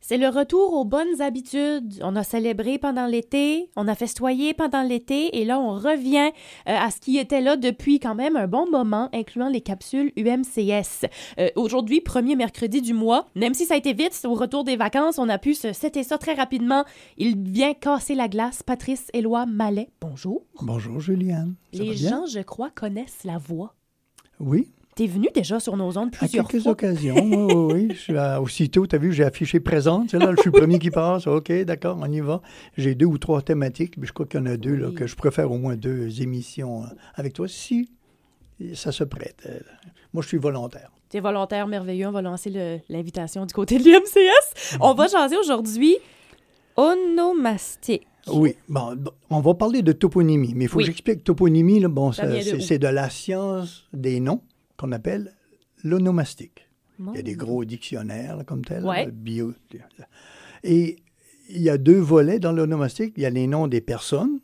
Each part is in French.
C'est le retour aux bonnes habitudes. On a célébré pendant l'été, on a festoyé pendant l'été et là, on revient à ce qui était là depuis quand même un bon moment, incluant les capsules UMCS. Aujourd'hui, premier mercredi du mois, même si ça a été vite, au retour des vacances, on a pu se setter ça très rapidement. Il vient casser la glace, Patrice Éloi Mallet. Bonjour. Bonjour, Juliane. Les gens, je crois, connaissent la voix. Oui. T'es venu déjà sur nos ondes plusieurs fois. À quelques fois. occasions, oui. Aussitôt, tu as vu, j'ai affiché présente. Là, je suis le premier qui passe. OK, d'accord, on y va. J'ai 2 ou 3 thématiques, mais je crois qu'il y en a 2 là, que je préfère au moins 2 émissions avec toi, si ça se prête. Moi, je suis volontaire. T'es volontaire, merveilleux. On va lancer l'invitation du côté de l'UMCS. On va jaser aujourd'hui onomastique. Oui, bon, on va parler de toponymie, mais il faut que j'explique toponymie, là, bon, c'est de la science des noms qu'on appelle l'onomastique. Il y a des gros dictionnaires là, comme tel, bio. Et il y a 2 volets dans l'onomastique. Il y a les noms des personnes.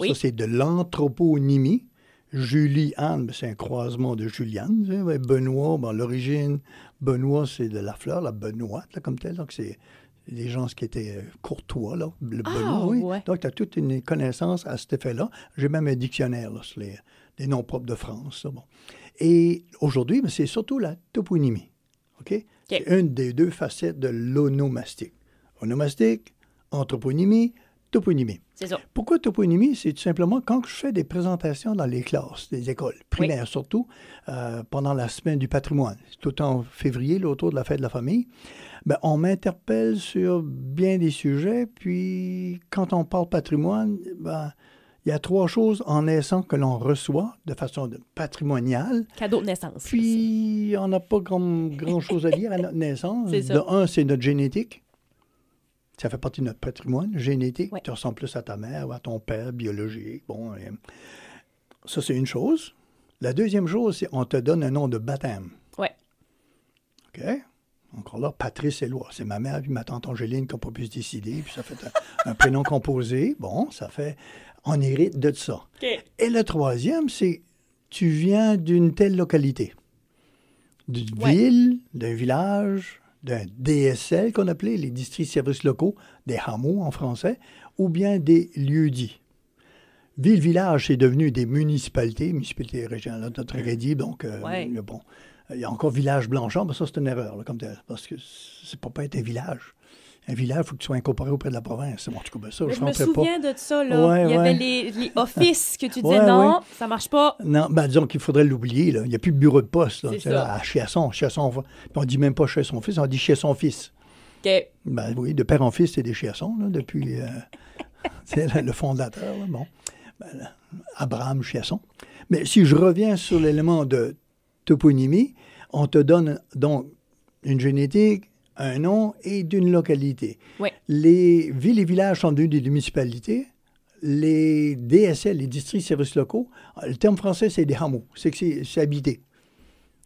Oui. Ça, c'est de l'anthroponymie. Julie-Anne, c'est un croisement de Juliane. Benoît, bon, l'origine, Benoît, c'est de la fleur, la benoîte, là, comme tel. Donc, c'est des gens qui étaient courtois, là, le Benoît, oui. Ouais. Donc, tu as toute une connaissance à cet effet-là. J'ai même un dictionnaire là, sur les noms propres de France. Ça, bon. Et aujourd'hui, c'est surtout la toponymie. OK? C'est une des 2 facettes de l'onomastique. Onomastique, anthroponymie, toponymie. C'est ça. Pourquoi toponymie? C'est tout simplement quand je fais des présentations dans les classes, des écoles primaires surtout, pendant la semaine du patrimoine, tout en février, là, autour de la fête de la famille, ben, on m'interpelle sur bien des sujets, puis quand on parle patrimoine, ben, il y a 3 choses en naissant que l'on reçoit de façon patrimoniale. Cadeau de naissance. Puis, on n'a pas grand-chose à dire à notre naissance. C'est ça. De un, c'est notre génétique. Ça fait partie de notre patrimoine génétique. Ouais. Tu ressembles plus à ta mère ou à ton père biologique. Bon, ça, c'est une chose. La deuxième chose, c'est qu'on te donne un nom de baptême. Oui. OK? Encore là, Patrice Éloi. C'est ma mère puis ma tante Angéline qui n'ont pas pu se décider. Puis ça fait un prénom composé. Bon, ça fait... On hérite de ça. Okay. Et le troisième, c'est tu viens d'une telle localité. D'une ville, d'un village, d'un DSL qu'on appelait les districts services locaux, des hameaux en français, ou bien des lieux-dits. Ville-village, c'est devenu des municipalités régionales, notre dit, donc bon. Il y a encore village Blanchard, mais ça, c'est une erreur, là, comme tel, parce que c'est pas être un village. Un village, il faut que tu sois incorporé auprès de la province. En tout cas, ça, je me souviens de ça, là. Ouais, il y avait les offices que tu disais non, ça marche pas. Non, ben disons qu'il faudrait l'oublier, là. Il n'y a plus de bureau de poste, là. C'est ça. Là, à Chiasson. Puis on dit même pas chez son fils, on dit chez son fils. OK. Ben oui, de père en fils, c'est des Chiassons, là, depuis c'est le fondateur, là, bon. Ben, là, Abraham Chiasson. Mais si je reviens sur l'élément de toponymie, on te donne donc une génétique, un nom et d'une localité. Oui. Les villes et villages sont devenus des municipalités. Les DSL, les districts services locaux, le terme français, c'est des hameaux. C'est que c'est habité.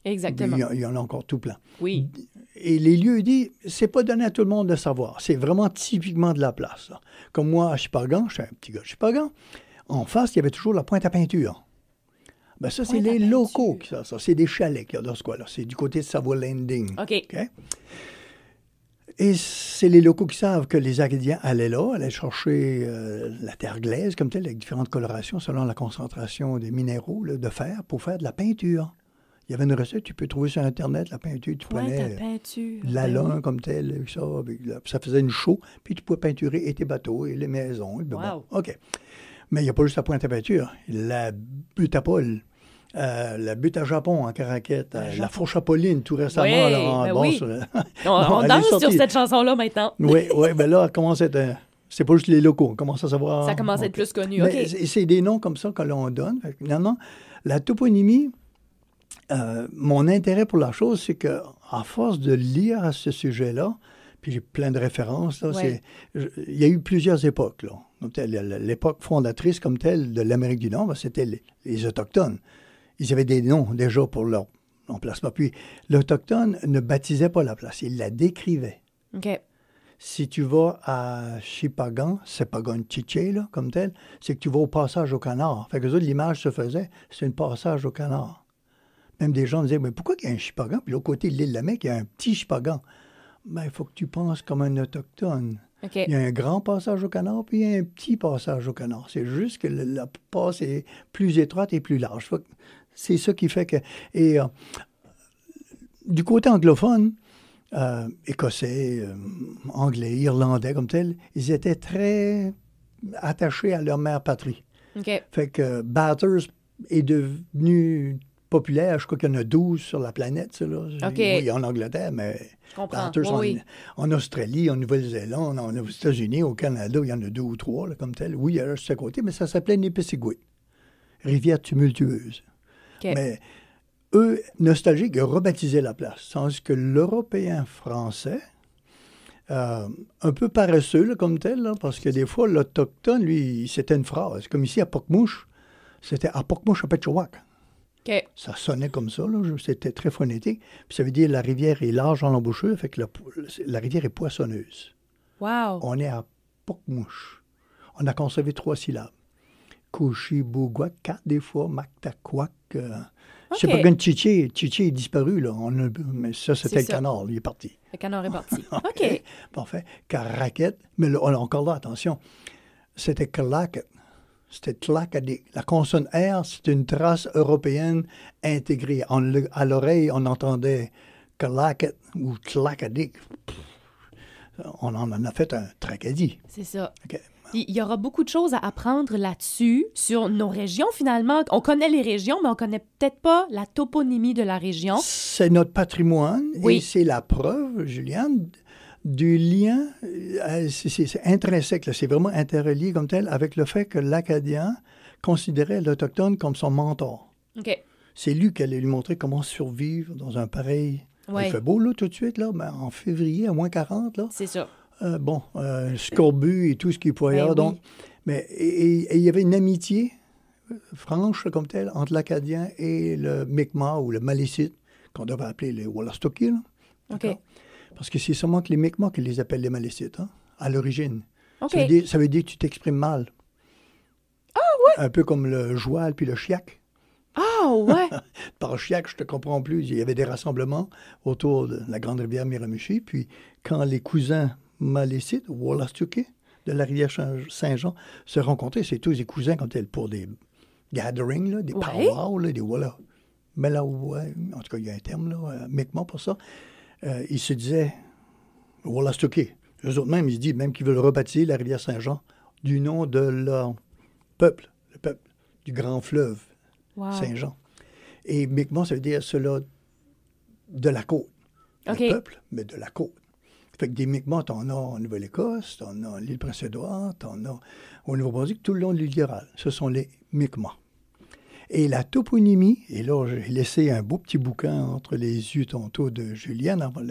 Exactement. Il y en a encore tout plein. Oui. Et les lieux-dits, c'est pas donné à tout le monde de savoir. C'est vraiment typiquement de la place. Là. Comme moi, à Chipagan, je suis un petit gars de Chipagan, en face, il y avait toujours la pointe à peinture. Ben ça, c'est les locaux qui ça. C'est des chalets qu'il y a dans ce coin-là. C'est du côté de Savoie Landing. OK. Et c'est les locaux qui savent que les Acadiens allaient là, allaient chercher la terre glaise comme telle, avec différentes colorations selon la concentration des minéraux là, de fer pour faire de la peinture. Il y avait une recette, tu peux trouver sur Internet, la peinture. Tu prenais l'alun comme tel, ça faisait une chaux, puis tu pouvais peinturer et tes bateaux et les maisons. Et bon, OK. Mais il n'y a pas juste la pointe à peinture. La butte à Paul, la butte à Japon en caraquette, la fourche à Pauline tout récemment. On danse sur cette chanson-là maintenant. Oui, ben là, elle commence à être... c'est pas juste les locaux, on commence à savoir... Ça commence à être plus connu, OK. C'est des noms comme ça que l'on donne. Finalement, la toponymie, mon intérêt pour la chose, c'est qu'à force de lire à ce sujet-là, puis j'ai plein de références, là, il y a eu plusieurs époques, là. L'époque fondatrice comme telle de l'Amérique du Nord, c'était les Autochtones. Ils avaient des noms déjà pour leur emplacement. Puis l'Autochtone ne baptisait pas la place, il la décrivait. OK. Si tu vas à Chipagan, Chiché, là, comme tel, c'est que tu vas au passage au canard. Fait que ça, l'image se faisait, c'est un passage au canard. Même des gens disaient, mais pourquoi il y a un Chipagan? Puis de l'autre côté de l'île de la Mecque, il y a un petit Chipagan. Ben, il faut que tu penses comme un autochtone. Okay. Il y a un grand passage au canard, puis il y a un petit passage au canard. C'est juste que la passe est plus étroite et plus large. C'est ça qui fait que... Et du côté anglophone, écossais, anglais, irlandais comme tel, ils étaient très attachés à leur mère patrie. Okay. Fait que Bathurst est devenu populaire. Je crois qu'il y en a 12 sur la planète, ça, là. Okay. Oui, en Angleterre, mais Bathurst en Australie, en Nouvelle-Zélande, aux États-Unis, au Canada, il y en a 2 ou 3, là, comme tel. Oui, il y a juste à côté, mais ça s'appelait Nipisiguit, rivière tumultueuse. Okay. Mais eux, nostalgiques, ils ont rebaptisé la place. Tandis que l'Européen français, un peu paresseux, là, comme tel, là, parce que des fois, l'Autochtone, lui, c'était une phrase. Comme ici, à Pocmouche, c'était à Pocmouche, à Petchowak. Okay. Ça sonnait comme ça, là, c'était très phonétique. Puis ça veut dire la rivière est large en embouchure, fait que la rivière est poissonneuse. Wow! On est à Pocmouche. On a conservé 3 syllabes. Couchi, Bougouak, 4 des fois, Mactaquac. Je sais pas, Chiché est disparu, là. Mais ça, c'était le canard, il est parti. Le canard est parti. OK. Parfait. Caraquette, mais là, encore là, attention, c'était Claquette. C'était Tlacadé. La consonne R, c'est une trace européenne intégrée. À l'oreille, on entendait Claquette ou Tlacadé. On en a fait un tracadie. C'est ça. Okay. Il y aura beaucoup de choses à apprendre là-dessus, sur nos régions, finalement. On connaît les régions, mais on connaît peut-être pas la toponymie de la région. C'est notre patrimoine, oui. Et c'est la preuve, Juliane, du lien, c'est intrinsèque, c'est vraiment interrelié comme tel, avec le fait que l'Acadien considérait l'Autochtone comme son mentor. OK. C'est lui qui allait lui montrer comment survivre dans un pareil... Ouais. Il fait beau, là, tout de suite, là, mais en février, à moins 40, là. C'est ça. Scorbut et tout ce qu'il pouvait y avoir. Donc, oui. Mais il y avait une amitié franche, comme telle, entre l'Acadien et le Mi'kmaq ou le Malécite, qu'on devrait appeler les Wolastoqi, là. OK. Parce que c'est seulement que les Mi'kmaq qui les appellent les Malécites, hein, à l'origine. Okay. Ça veut dire que tu t'exprimes mal. Ah, ouais? Un peu comme le joual puis le chiac. Ah, ouais? Par chiac, je te comprends plus. Il y avait des rassemblements autour de la grande rivière Miramichi. Puis, quand les cousins Malécites, Wolastoqi, de la rivière Saint-Jean, se rencontraient, c'est tous des cousins comme tel pour des gatherings, là, des powwows, des Walla. Mais là, ouais, en tout cas, il y a un terme, là, Mi'kmaq pour ça. Ils se disaient Wolastoqi. Eux autres même, ils se disent même qu'ils veulent rebaptiser la rivière Saint-Jean du nom de leur peuple, le peuple du grand fleuve Saint-Jean. Et Mi'kmaq, ça veut dire cela de la côte. Okay. Le peuple, mais de la côte. Fait que des Mi'kmaq, t'en as en Nouvelle-Écosse, t'en as à l'île Prince-Édouard, t'en as au Nouveau-Brunswick, tout le long du littoral. Ce sont les Mi'kmaq. Et la toponymie, et là, j'ai laissé un beau petit bouquin entre les yeux tantôt de Juliane avant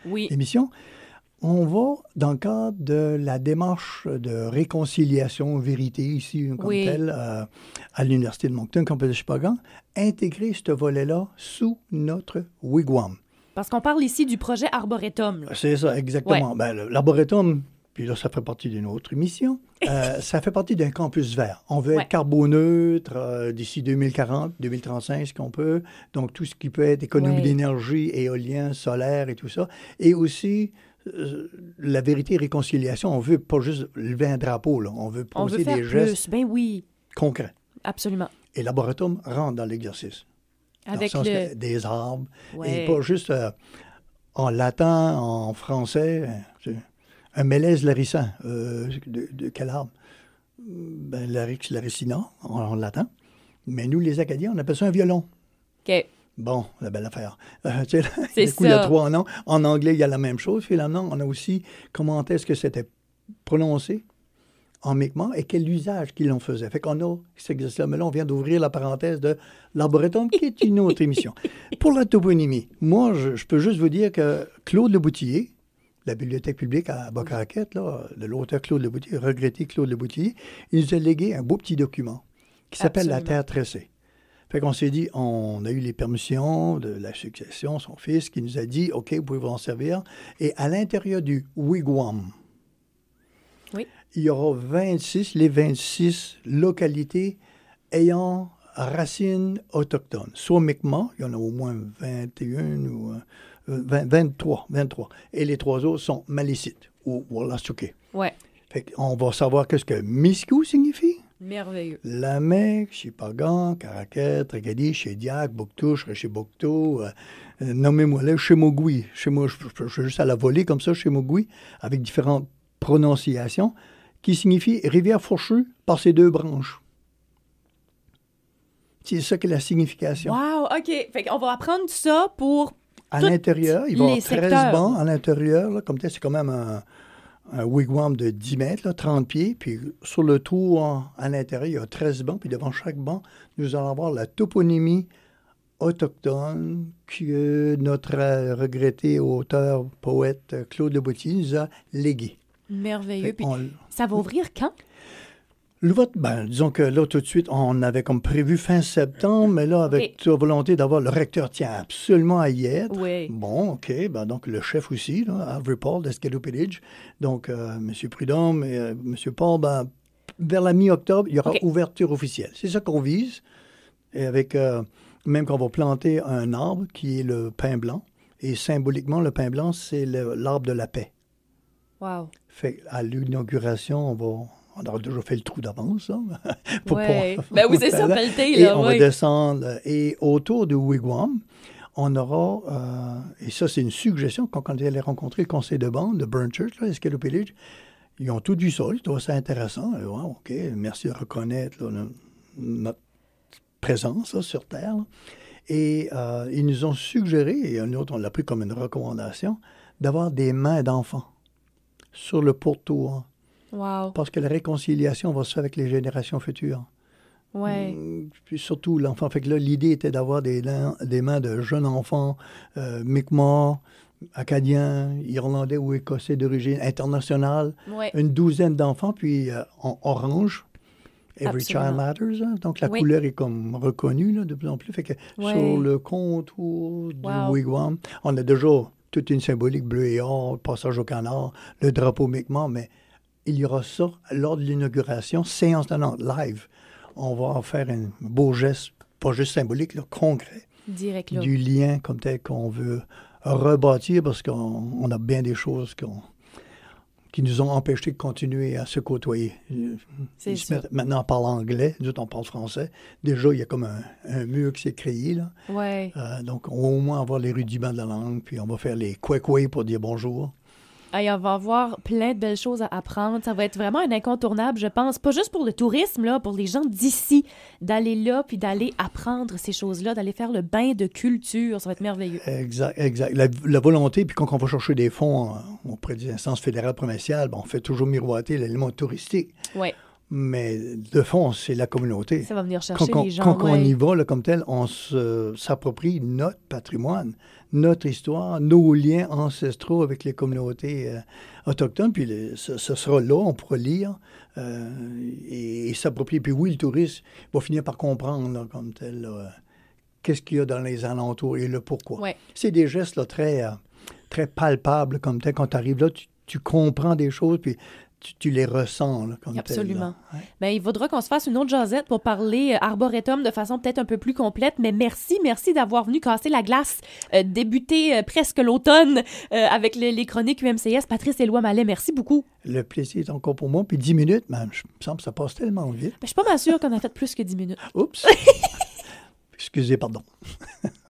l'émission. On va, dans le cadre de la démarche de réconciliation, vérité, ici, comme telle, à l'Université de Moncton, Campus de Shippagan, intégrer ce volet-là sous notre wigwam. Parce qu'on parle ici du projet Arboretum. C'est ça, exactement. Ouais. L'Arboretum, puis là, ça fait partie d'une autre émission, ça fait partie d'un campus vert. On veut être carboneutre d'ici 2040, 2035, ce qu'on peut. Donc, tout ce qui peut être économie d'énergie, éolien, solaire et tout ça. Et aussi, la vérité et réconciliation, on veut pas juste lever un drapeau, là. On veut poser des gestes concrets. Absolument. Et l'Arboretum rentre dans l'exercice. Avec des arbres, et pas juste en latin, en français, un mélèze larissant. De quel arbre? Larix laricina, en latin. Mais nous, les Acadiens, on appelle ça un violon. OK. Bon, la belle affaire. C'est ça. Il y a 3 noms. En anglais, il y a la même chose. Finalement, on a aussi comment est-ce que c'était prononcé en Mi'kmaq et quel usage qu'ils en faisaient. Fait qu'on a cet exercice-là. Mais là, on vient d'ouvrir la parenthèse de l'Arboretum, qui est une autre émission. Pour la toponymie, moi, je peux juste vous dire que Claude Leboutillier, la bibliothèque publique à Boc-Raquette, de l'auteur Claude Leboutillier, regretté Claude Leboutillier, il nous a légué un beau petit document qui s'appelle La Terre tressée. Fait qu'on s'est dit, on a eu les permissions de la succession, son fils, qui nous a dit, OK, vous pouvez vous en servir. Et à l'intérieur du wigwam, il y aura les 26 localités ayant racines autochtones. Soit Mi'kmaq, il y en a au moins 21 ou 23. Et les 3 autres sont Malicite ou Wolastoqey. Ouais. Fait qu'on va savoir qu'est-ce que Miscou signifie. Merveilleux. Lamek, Chipagan, Caraquet, Tragadi, Chédiac, Bouctouche, Réché-Bouctou, nommez-moi là, Chemogoui. Je suis juste à la volée comme ça, Chemogoui, avec différentes prononciations, qui signifie rivière fourchue par ses 2 branches. C'est ça que la signification. Wow, OK. Fait qu'on va apprendre ça pour à l'intérieur, il va y avoir 13 secteurs. bancs à l'intérieur. Là, comme c'est quand même un wigwam de 10 mètres, là, 30 pieds. Puis sur le tour, à l'intérieur, il y a 13 bancs. Puis devant chaque banc, nous allons avoir la toponymie autochtone que notre regretté auteur, poète Claude Leboutillier nous a légué. Merveilleux. Puis ça va ouvrir quand? Le vote, disons que là, tout de suite, on avait comme prévu fin septembre, mais là, avec la volonté d'avoir, le recteur tient absolument à y être. Oui. Bon, OK, donc le chef aussi, là, Avery Paul d'Escaloupillage. Donc, M. Prudhomme et M. Paul, vers la mi-octobre, il y aura ouverture officielle. C'est ça qu'on vise. Et avec, même qu'on va planter un arbre qui est le pin blanc. Et symboliquement, le pin blanc, c'est l'arbre de la paix. Wow. Fait à l'inauguration, on aura déjà fait le trou d'avance. Oui, c'est ça, pelleté. Et on va descendre. Et autour du wigwam, on aura, et ça c'est une suggestion, quand on allait rencontrer le conseil de bande de Burn Church, Escaloupillage, ils ont tout vu ça, ils trouvent ça intéressant. Et, wow, OK, merci de reconnaître là, notre présence là, sur Terre. Là. Et ils nous ont suggéré, et nous autres on l'a pris comme une recommandation, d'avoir des mains d'enfants sur le pourtour. Wow. Parce que la réconciliation va se faire avec les générations futures. Oui. Puis surtout l'enfant. Fait que là, l'idée était d'avoir des mains de jeunes enfants, Mi'kmaq, Acadiens, Irlandais ou Écossais d'origine internationale. Ouais. Une 12aine d'enfants, puis en orange. Every Child Matters. Hein? Donc la couleur est comme reconnue là, de plus en plus. Fait que sur le contour du wigwam, on a déjà toute une symbolique bleu et or, le passage au canard, le drapeau Mi'kmaq, mais il y aura ça lors de l'inauguration, séance tenante, live. On va en faire un beau geste, pas juste symbolique, là, concret. Direct, là. Du lien comme tel qu'on veut rebâtir parce qu'on a bien des choses qui nous ont empêchés de continuer à se côtoyer. Maintenant, on parle anglais, nous autres, on parle français. Déjà, il y a comme un mur qui s'est créé. Là. Ouais. Donc, on va au moins avoir les rudiments de la langue, puis on va faire les kwek-kwek pour dire bonjour. Et on va avoir plein de belles choses à apprendre. Ça va être vraiment un incontournable, je pense. Pas juste pour le tourisme, là, pour les gens d'ici, d'aller là, puis d'aller apprendre ces choses-là, d'aller faire le bain de culture. Ça va être merveilleux. Exact. La volonté, puis quand on va chercher des fonds auprès des instances fédérales provinciales, on fait toujours miroiter l'élément touristique. Oui. Mais de fond, c'est la communauté. Ça va venir chercher les gens. Quand on y va, là, comme tel, on s'approprie notre patrimoine, notre histoire, nos liens ancestraux avec les communautés autochtones. Puis ce sera là, on pourra lire et s'approprier. Puis oui, le touriste va finir par comprendre, là, comme tel, qu'est-ce qu'il y a dans les alentours et le pourquoi. Ouais. C'est des gestes là, très, très palpables, comme tel. Quand tu arrives là, tu comprends des choses, puis tu les ressens. Là, comme absolument. Tel, ouais. Bien, il faudra qu'on se fasse une autre jasette pour parler arboretum de façon peut-être un peu plus complète, mais merci d'avoir venu casser la glace, débuter presque l'automne avec les chroniques UMCS. Patrice Éloi Mallet, merci beaucoup. Le plaisir est encore pour moi. Puis 10 minutes, mais je me semble que ça passe tellement vite. Je suis pas mal sûre qu'on a fait plus que 10 minutes. Oups! Excusez, pardon.